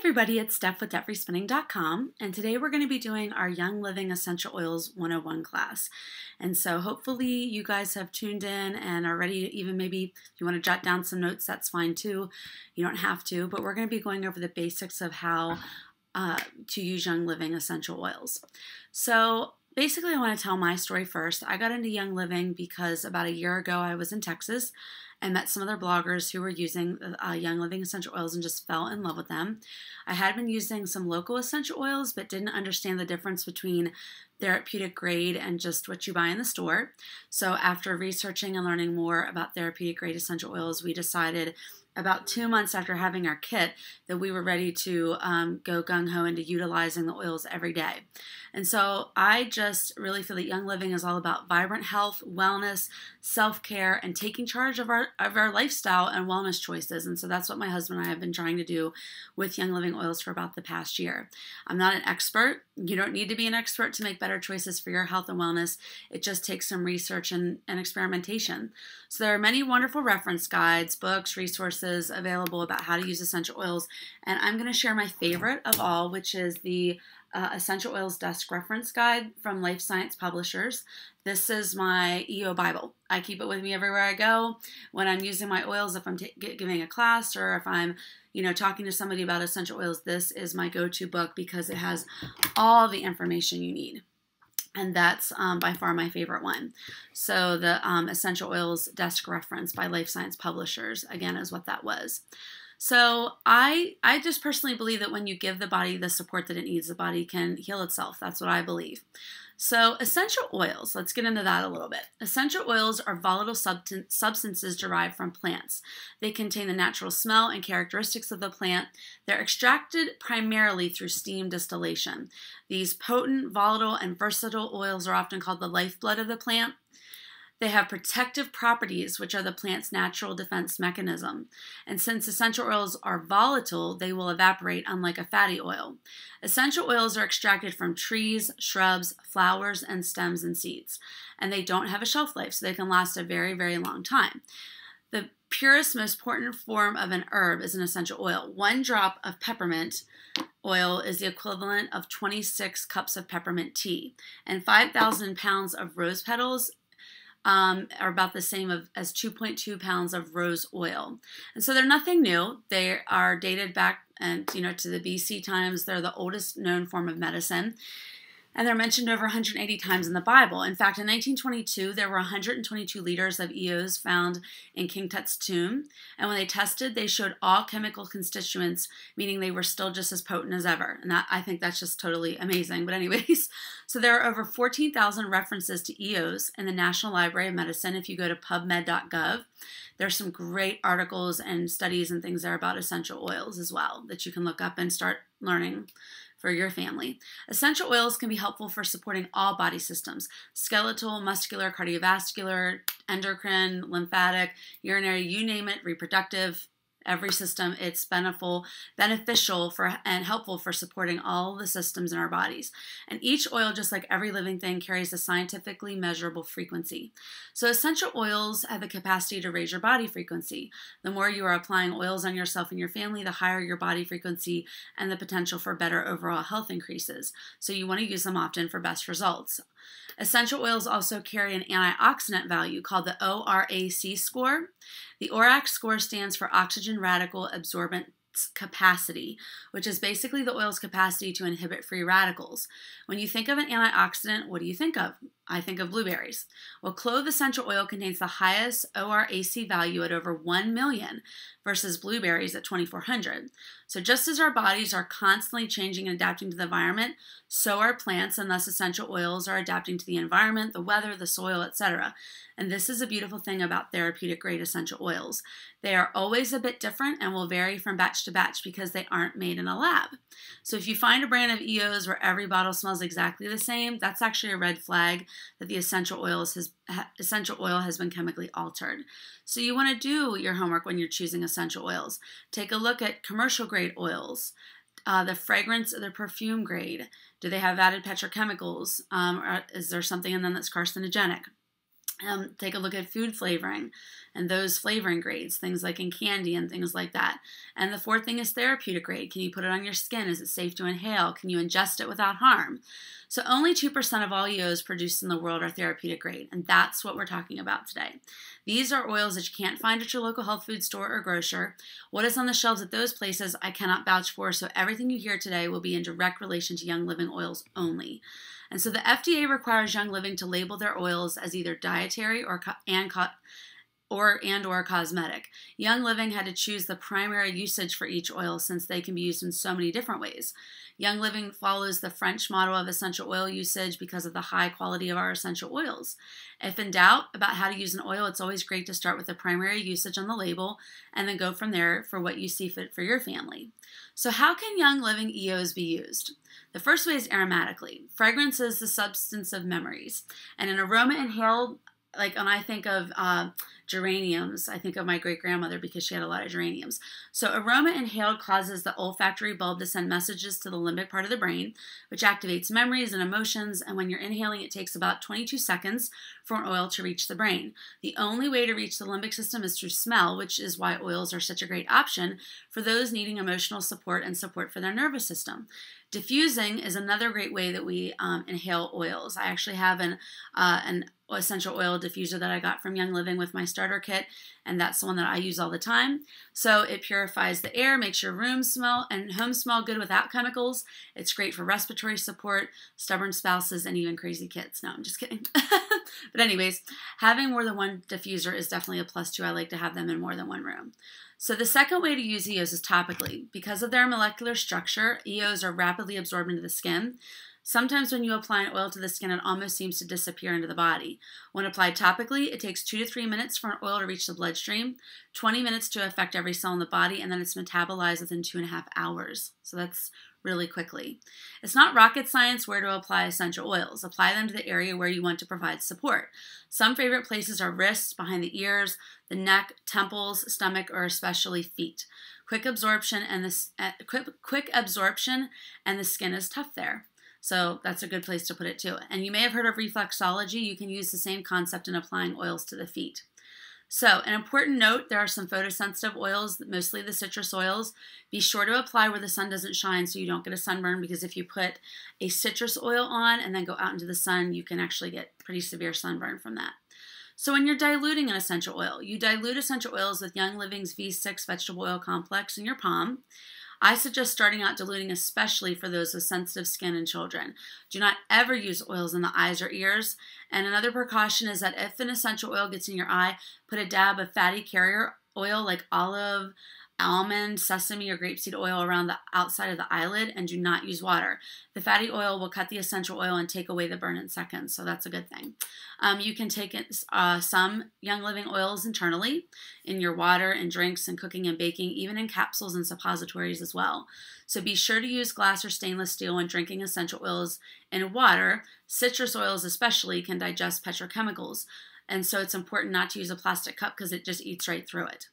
everybody, it's Steph with DebtFreeSpending.com, and today we're going to be doing our Young Living Essential Oils 101 class. And so hopefully you guys have tuned in and are ready to, even maybe if you want to jot down some notes, that's fine too. You don't have to, but we're going to be going over the basics of how to use Young Living Essential Oils. So basically I want to tell my story first. I got into Young Living because about a year ago I was in Texas and met some other bloggers who were using Young Living essential oils and just fell in love with them. I had been using some local essential oils but didn't understand the difference between therapeutic grade and just what you buy in the store. So after researching and learning more about therapeutic grade essential oils, we decided about 2 months after having our kit that we were ready to go gung-ho into utilizing the oils every day. And so I just really feel that Young Living is all about vibrant health, wellness, self-care, and taking charge of our lifestyle and wellness choices. And so that's what my husband and I have been trying to do with Young Living oils for about the past year. I'm not an expert. You don't need to be an expert to make better choices for your health and wellness. It just takes some research and experimentation. So there are many wonderful reference guides, books, resources available about how to use essential oils. And I'm going to share my favorite of all, which is the Essential Oils Desk Reference Guide from Life Science Publishers. This is my EO Bible. I keep it with me everywhere I go. When I'm using my oils, if I'm giving a class or if I'm talking to somebody about essential oils, this is my go-to book because it has all the information you need. And that's by far my favorite one. So the Essential Oils Desk Reference by Life Science Publishers, again, is what that was. So I just personally believe that when you give the body the support that it needs, the body can heal itself. That's what I believe. So essential oils, let's get into that a little bit. Essential oils are volatile substances derived from plants. They contain the natural smell and characteristics of the plant. They're extracted primarily through steam distillation. These potent, volatile, and versatile oils are often called the lifeblood of the plant. They have protective properties, which are the plant's natural defense mechanism. And since essential oils are volatile, they will evaporate, unlike a fatty oil. Essential oils are extracted from trees, shrubs, flowers, and stems and seeds. And they don't have a shelf life, so they can last a very, very long time. The purest, most potent form of an herb is an essential oil. 1 drop of peppermint oil is the equivalent of 26 cups of peppermint tea. And 5,000 pounds of rose petals are about the same as 2.2 pounds of rose oil. And so they're nothing new. They are dated back to the BC times. They're the oldest known form of medicine. And they're mentioned over 180 times in the Bible. In fact, in 1922, there were 122 liters of EOs found in King Tut's tomb. And when they tested, they showed all chemical constituents, meaning they were still just as potent as ever. And I think that's just totally amazing. But anyways, so there are over 14,000 references to EOs in the National Library of Medicine. If you go to pubmed.gov, there's some great articles and studies and things there about essential oils as well that you can look up and start learning for your family. Essential oils can be helpful for supporting all body systems: skeletal, muscular, cardiovascular, endocrine, lymphatic, urinary, you name it, reproductive, every system. It's beneficial for and helpful for supporting all the systems in our bodies. And each oil, just like every living thing, carries a scientifically measurable frequency. So essential oils have the capacity to raise your body frequency. The more you are applying oils on yourself and your family, the higher your body frequency and the potential for better overall health increases. So you want to use them often for best results. Essential oils also carry an antioxidant value called the ORAC score. The ORAC score stands for oxygen radical absorbance capacity, which is basically the oil's capacity to inhibit free radicals. When you think of an antioxidant, what do you think of? I think of blueberries. Well, clove essential oil contains the highest ORAC value at over 1 million versus blueberries at 2,400. So just as our bodies are constantly changing and adapting to the environment, so are plants, and thus essential oils are adapting to the environment, the weather, the soil, etc. And this is a beautiful thing about therapeutic grade essential oils. They are always a bit different and will vary from batch to batch because they aren't made in a lab. So if you find a brand of EOs where every bottle smells exactly the same, that's actually a red flag that the essential oil has been chemically altered. So you want to do your homework when you're choosing essential oils. Take a look at commercial grade oils, the fragrance or the perfume grade. Do they have added petrochemicals? Or is there something in them that's carcinogenic? Take a look at food flavoring and those flavoring grades, things like in candy and things like that. And the fourth thing is therapeutic grade. Can you put it on your skin? Is it safe to inhale? Can you ingest it without harm? So only 2% of all EOs produced in the world are therapeutic grade, and that's what we're talking about today. These are oils that you can't find at your local health food store or grocer. What is on the shelves at those places, I cannot vouch for, so everything you hear today will be in direct relation to Young Living oils only. And so the FDA requires Young Living to label their oils as either dietary or cosmetic. Young Living had to choose the primary usage for each oil since they can be used in so many different ways. Young Living follows the French model of essential oil usage because of the high quality of our essential oils. If in doubt about how to use an oil, it's always great to start with the primary usage on the label and then go from there for what you see fit for your family. So how can Young Living EOs be used? The first way is aromatically. Fragrance is the substance of memories. And an aroma inhaled, like when I think of geraniums, I think of my great-grandmother because she had a lot of geraniums. So aroma inhaled causes the olfactory bulb to send messages to the limbic part of the brain, which activates memories and emotions, and when you're inhaling, it takes about 22 seconds for an oil to reach the brain. The only way to reach the limbic system is through smell, which is why oils are such a great option for those needing emotional support and support for their nervous system. Diffusing is another great way that we inhale oils. I actually have an essential oil diffuser that I got from Young Living with my starter kit, and that's the one that I use all the time. So it purifies the air, makes your room smell and home smell good without chemicals. It's great for respiratory support, stubborn spouses, and even crazy kids. No, I'm just kidding. But anyways, having more than one diffuser is definitely a plus too. I like to have them in more than one room. So the second way to use EOs is topically. Because of their molecular structure, EOs are rapidly absorbed into the skin. Sometimes when you apply an oil to the skin, it almost seems to disappear into the body. When applied topically, it takes 2 to 3 minutes for an oil to reach the bloodstream, 20 minutes to affect every cell in the body, and then it's metabolized within 2.5 hours. So that's really quickly. It's not rocket science where to apply essential oils. Apply them to the area where you want to provide support. Some favorite places are wrists, behind the ears, the neck, temples, stomach, or especially feet. Quick absorption and the skin is tough there. So that's a good place to put it too. And you may have heard of reflexology. You can use the same concept in applying oils to the feet. So an important note, there are some photosensitive oils, mostly the citrus oils. Be sure to apply where the sun doesn't shine so you don't get a sunburn, because if you put a citrus oil on and then go out into the sun, you can actually get pretty severe sunburn from that. So when you're diluting an essential oil, you dilute essential oils with Young Living's V6 vegetable oil complex in your palm. I suggest starting out diluting, especially for those with sensitive skin and children. Do not ever use oils in the eyes or ears. And another precaution is that if an essential oil gets in your eye, put a dab of fatty carrier oil like olive, almond, sesame, or grapeseed oil around the outside of the eyelid, and do not use water. The fatty oil will cut the essential oil and take away the burn in seconds, so that's a good thing. You can take some Young Living oils internally in your water and drinks and cooking and baking, even in capsules and suppositories as well. So be sure to use glass or stainless steel when drinking essential oils in water. Citrus oils especially can digest petrochemicals, and so it's important not to use a plastic cup because it just eats right through it.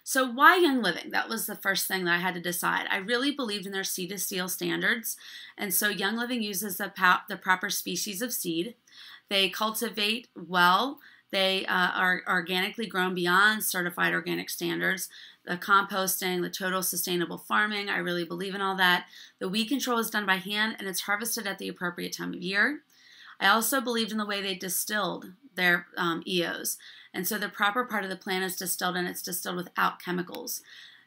So why Young Living? That was the first thing that I had to decide. I really believed in their seed to seal standards, and so Young Living uses the proper species of seed. They cultivate well. They are organically grown beyond certified organic standards. The composting, the total sustainable farming, I really believe in all that. The weed control is done by hand, and it's harvested at the appropriate time of year. I also believed in the way they distilled their EOs. And so the proper part of the plant is distilled, and it's distilled without chemicals.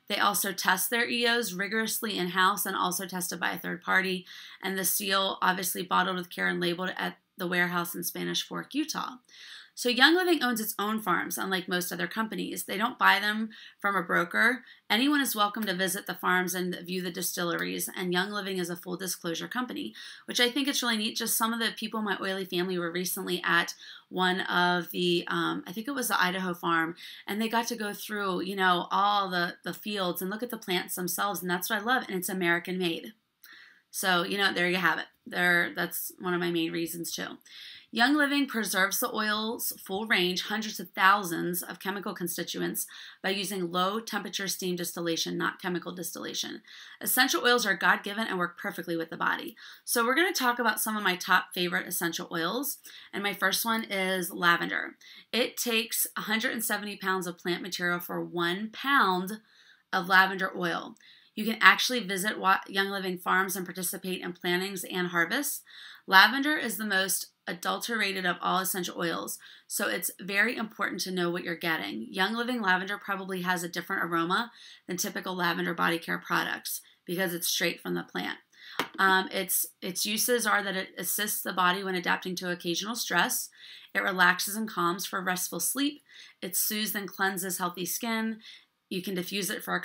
They also test their EOs rigorously in-house and also tested by a third party. And the seal obviously bottled with care and labeled at the warehouse in Spanish Fork, Utah. So Young Living owns its own farms, unlike most other companies. They don't buy them from a broker. Anyone is welcome to visit the farms and view the distilleries, and Young Living is a full disclosure company, which I think it's really neat. Just some of the people in my oily family were recently at one of the, I think it was the Idaho farm, and they got to go through, you know, all the fields and look at the plants themselves, and that's what I love, and it's American made. So, you know, there you have it. That's one of my main reasons too. Young Living preserves the oil's full range, hundreds of thousands of chemical constituents, by using low temperature steam distillation, not chemical distillation. Essential oils are God-given and work perfectly with the body. So we're going to talk about some of my top favorite essential oils, and my first one is lavender. It takes 170 pounds of plant material for 1 pound of lavender oil. You can actually visit Young Living farms and participate in plantings and harvests. Lavender is the most adulterated of all essential oils, so it's very important to know what you're getting. Young Living lavender probably has a different aroma than typical lavender body care products because it's straight from the plant. Its uses are that it assists the body when adapting to occasional stress. It relaxes and calms for restful sleep. It soothes and cleanses healthy skin. You can diffuse it for a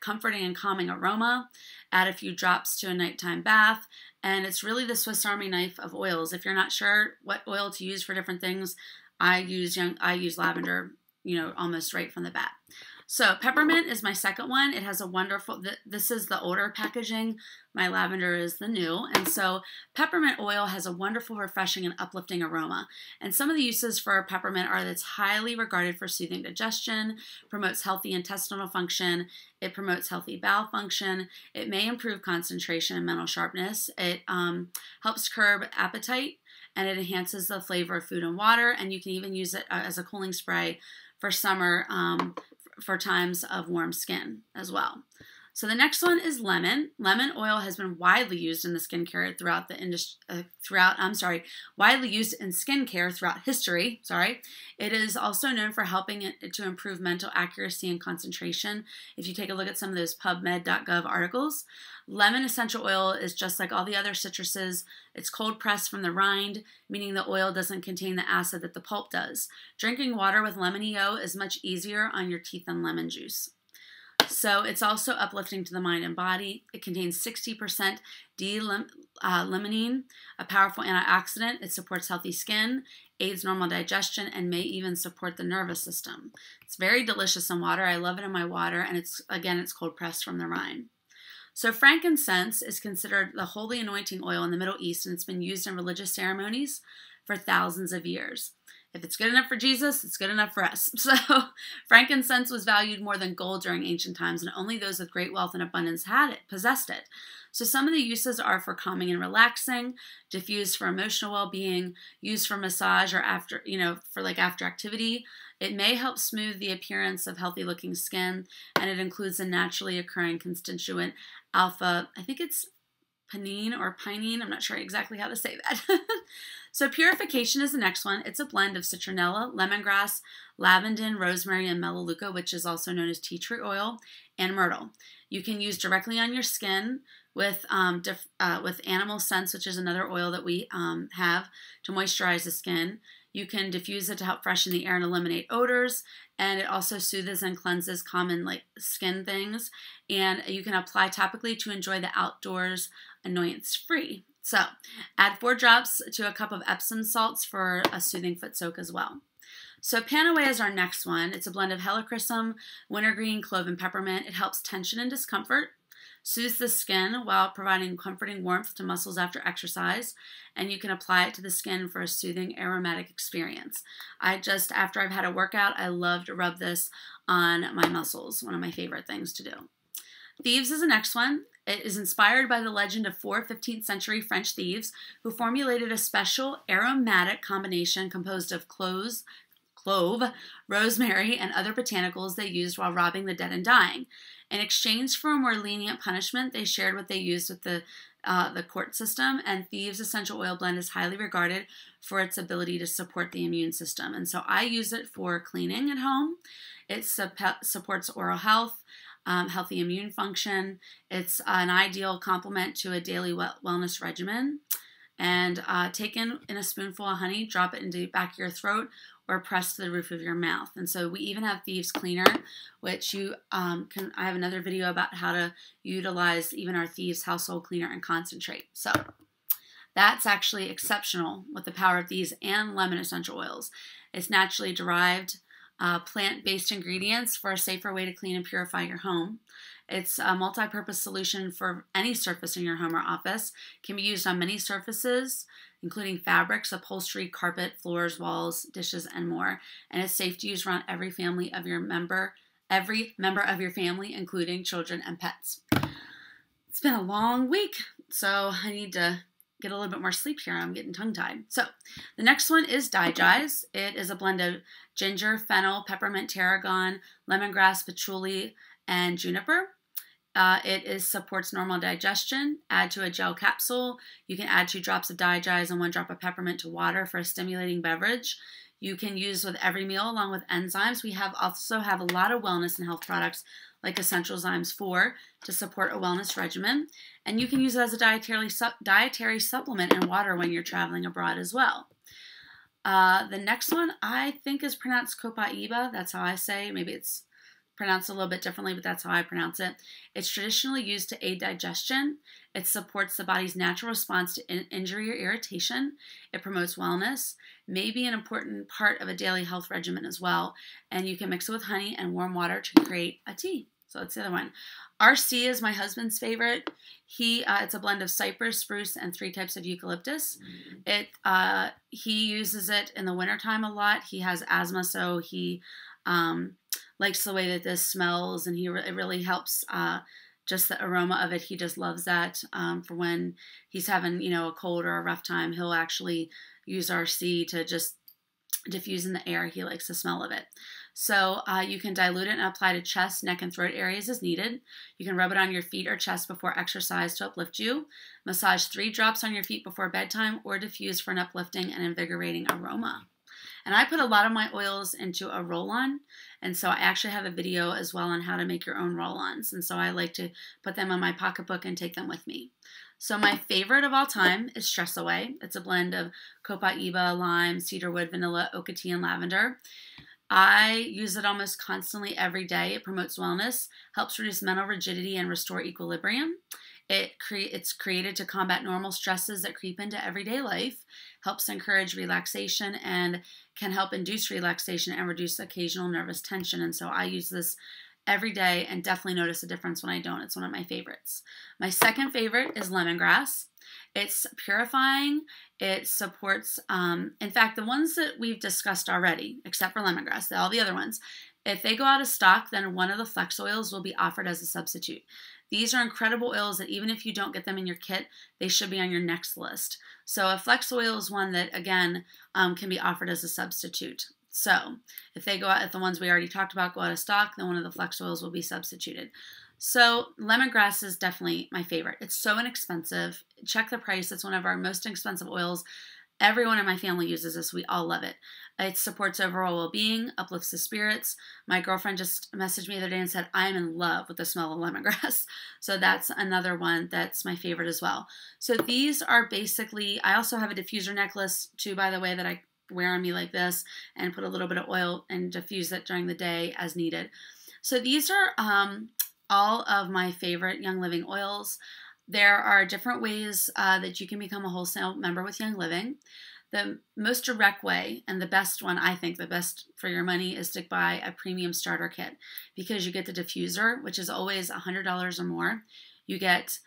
comforting and calming aroma. Add a few drops to a nighttime bath. And it's really the Swiss Army knife of oils. If you're not sure what oil to use for different things, I use lavender, almost right from the bat. So peppermint is my second one. It has a wonderful, this is the older packaging. My lavender is the new. And so peppermint oil has a wonderful, refreshing, and uplifting aroma. And some of the uses for peppermint are that it's highly regarded for soothing digestion, promotes healthy intestinal function, it promotes healthy bowel function, it may improve concentration and mental sharpness, it helps curb appetite, and it enhances the flavor of food and water, and you can even use it as a cooling spray for summer, for times of warm skin as well. So the next one is lemon. Lemon oil has been widely used in the skincare throughout the industry, widely used in skincare throughout history. It is also known for helping it to improve mental accuracy and concentration. If you take a look at some of those PubMed.gov articles, lemon essential oil is just like all the other citruses. It's cold pressed from the rind, meaning the oil doesn't contain the acid that the pulp does. Drinking water with lemon EO is much easier on your teeth than lemon juice. So it's also uplifting to the mind and body. It contains 60% D-limonene, a powerful antioxidant. It supports healthy skin, aids normal digestion, and may even support the nervous system. It's very delicious in water. I love it in my water, and it's cold pressed from the rind. So frankincense is considered the holy anointing oil in the Middle East, and it's been used in religious ceremonies for thousands of years. If it's good enough for Jesus, it's good enough for us. So frankincense was valued more than gold during ancient times, and only those with great wealth and abundance possessed it. So some of the uses are for calming and relaxing, diffused for emotional well-being, used for massage or after activity. It may help smooth the appearance of healthy-looking skin, and it includes a naturally occurring constituent alpha, I think it's pinene or pinene, I'm not sure exactly how to say that. So purification is the next one. It's a blend of citronella, lemongrass, lavandin, rosemary, and melaleuca, which is also known as tea tree oil, and myrtle. You can use directly on your skin with animal scents, which is another oil that we have to moisturize the skin. You can diffuse it to help freshen the air and eliminate odors, and it also soothes and cleanses common skin things. And you can apply topically to enjoy the outdoors annoyance-free. So add 4 drops to a cup of Epsom salts for a soothing foot soak as well. So Panaway is our next one. It's a blend of helichrysum, wintergreen, clove, and peppermint. It helps tension and discomfort, soothes the skin while providing comforting warmth to muscles after exercise, and you can apply it to the skin for a soothing aromatic experience. After I've had a workout, I love to rub this on my muscles, one of my favorite things to do. Thieves is the next one. It is inspired by the legend of 4 15th century French thieves who formulated a special aromatic combination composed of clove, rosemary, and other botanicals they used while robbing the dead and dying. In exchange for a more lenient punishment, they shared what they used with the court system, and Thieves Essential Oil Blend is highly regarded for its ability to support the immune system. And so I use it for cleaning at home. It supports oral health, healthy immune function. It's an ideal complement to a daily wellness regimen. And taken in a spoonful of honey, drop it into the back of your throat or press to the roof of your mouth. And so we even have Thieves Cleaner, which I have another video about how to utilize even our Thieves household cleaner and concentrate. So that's actually exceptional with the power of these and lemon essential oils. It's naturally derived plant-based ingredients for a safer way to clean and purify your home. It's a multi-purpose solution for any surface in your home or office. It can be used on many surfaces, including fabrics, upholstery, carpet, floors, walls, dishes, and more. And it's safe to use around every member of your family, including children and pets. It's been a long week, so I need to get a little bit more sleep here. I'm getting tongue-tied. So the next one is Digise. It is a blend of ginger, fennel, peppermint, tarragon, lemongrass, patchouli, and juniper. It supports normal digestion. Add to a gel capsule. You can add 2 drops of Digise and 1 drop of peppermint to water for a stimulating beverage. You can use with every meal along with enzymes. We also have a lot of wellness and health products like Essential Zymes 4 to support a wellness regimen. And you can use it as a dietary supplement in water when you're traveling abroad as well. The next one I think is pronounced Copaiba. That's how I say. Maybe it's pronounced a little bit differently, but that's how I pronounce it. It's traditionally used to aid digestion. It supports the body's natural response to injury or irritation. It promotes wellness, may be an important part of a daily health regimen as well. And you can mix it with honey and warm water to create a tea. So that's the other one. RC is my husband's favorite. It's a blend of cypress, spruce, and 3 types of eucalyptus. He uses it in the wintertime a lot. He has asthma, so he likes the way that this smells, and it really helps just the aroma of it. He just loves that for when he's having, a cold or a rough time. He'll actually use RC to just diffuse in the air. He likes the smell of it. So you can dilute it and apply to chest, neck, and throat areas as needed. You can rub it on your feet or chest before exercise to uplift you. Massage 3 drops on your feet before bedtime or diffuse for an uplifting and invigorating aroma. And I put a lot of my oils into a roll-on, and so I actually have a video as well on how to make your own roll-ons, and so I like to put them in my pocketbook and take them with me. So my favorite of all time is Stress Away. It's a blend of Copaiba, lime, cedarwood, vanilla, oak tea, and lavender. I use it almost constantly every day. It promotes wellness, helps reduce mental rigidity, and restore equilibrium. It's created to combat normal stresses that creep into everyday life, helps encourage relaxation, and can help induce relaxation and reduce occasional nervous tension. And so I use this every day and definitely notice a difference when I don't. It's one of my favorites. My second favorite is lemongrass. It's purifying. It supports, in fact, the ones that we've discussed already, except for lemongrass, all the other ones, if they go out of stock, then one of the flex oils will be offered as a substitute. These are incredible oils that even if you don't get them in your kit, they should be on your next list. So a flex oil is one that, again, can be offered as a substitute. So if the ones we already talked about go out of stock, then one of the flex oils will be substituted. So lemongrass is definitely my favorite. It's so inexpensive. Check the price. It's one of our most expensive oils. Everyone in my family uses this. We all love it. It supports overall well-being, uplifts the spirits. My girlfriend just messaged me the other day and said, I'm in love with the smell of lemongrass. So that's another one that's my favorite as well. So these are basically, I also have a diffuser necklace too, by the way, that I wear on me like this and put a little bit of oil and diffuse it during the day as needed. So these are all of my favorite Young Living oils. There are different ways that you can become a wholesale member with Young Living. The most direct way, and the best one, I think, the best for your money, is to buy a premium starter kit because you get the diffuser, which is always $100 or more. You get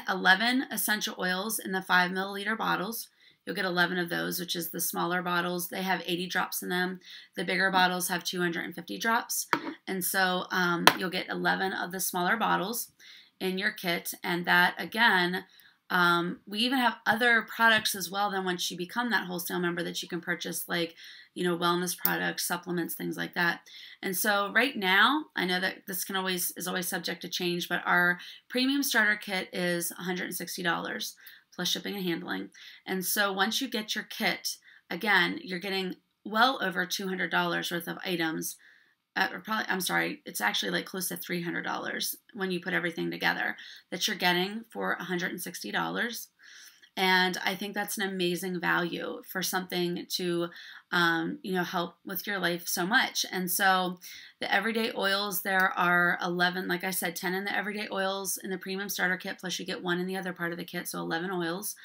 11 essential oils in the 5 milliliter bottles. You'll get 11 of those, which is the smaller bottles. They have 80 drops in them. The bigger bottles have 250 drops. And so you'll get 11 of the smaller bottles in your kit. And that, again, we even have other products as well then once you become that wholesale member that you can purchase, like, wellness products, supplements, things like that. And so right now, I know that this is always subject to change, but our premium starter kit is $160 plus shipping and handling. And so once you get your kit, again, you're getting well over $200 worth of items. It's actually like close to $300 when you put everything together that you're getting for $160. And I think that's an amazing value for something to, help with your life so much. And so the everyday oils, there are 11, like I said, 10 in the everyday oils in the premium starter kit, plus you get 1 in the other part of the kit, so 11 oils.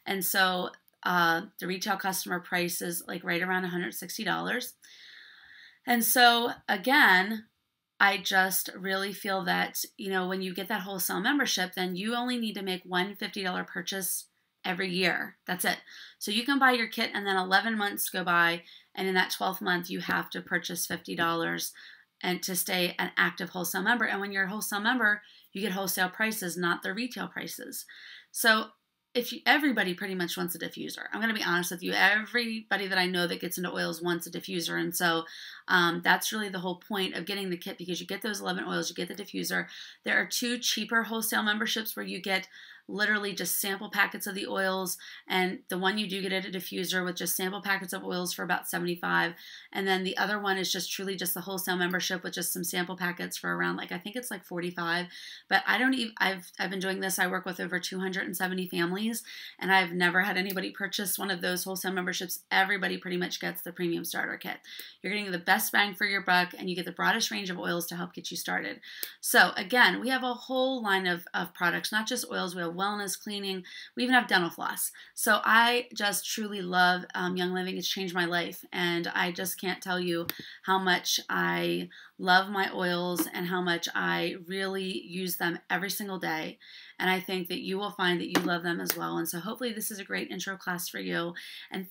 And so the retail customer price is like right around $160. And so again, I just really feel that, when you get that wholesale membership, then you only need to make one $50 purchase every year. That's it. So you can buy your kit and then 11 months go by, and in that 12th month, you have to purchase $50 and to stay an active wholesale member. And when you're a wholesale member, you get wholesale prices, not the retail prices. So everybody pretty much wants a diffuser. I'm going to be honest with you. Everybody that I know that gets into oils wants a diffuser. And so that's really the whole point of getting the kit, because you get those 11 oils, you get the diffuser. There are 2 cheaper wholesale memberships where you get literally just sample packets of the oils, and the one you do get at a diffuser with just sample packets of oils for about $75, and then the other one is just truly just the wholesale membership with just some sample packets for around, I think it's like $45. But I've been doing this. I work with over 270 families, and I've never had anybody purchase one of those wholesale memberships. Everybody pretty much gets the premium starter kit. You're getting the best bang for your buck, and you get the broadest range of oils to help get you started. So again, we have a whole line of products, not just oils. We have wellness, cleaning. We even have dental floss. So I just truly love Young Living. It's changed my life, and I just can't tell you how much I love my oils and how much I really use them every single day. And I think that you will find that you love them as well. And so hopefully this is a great intro class for you. And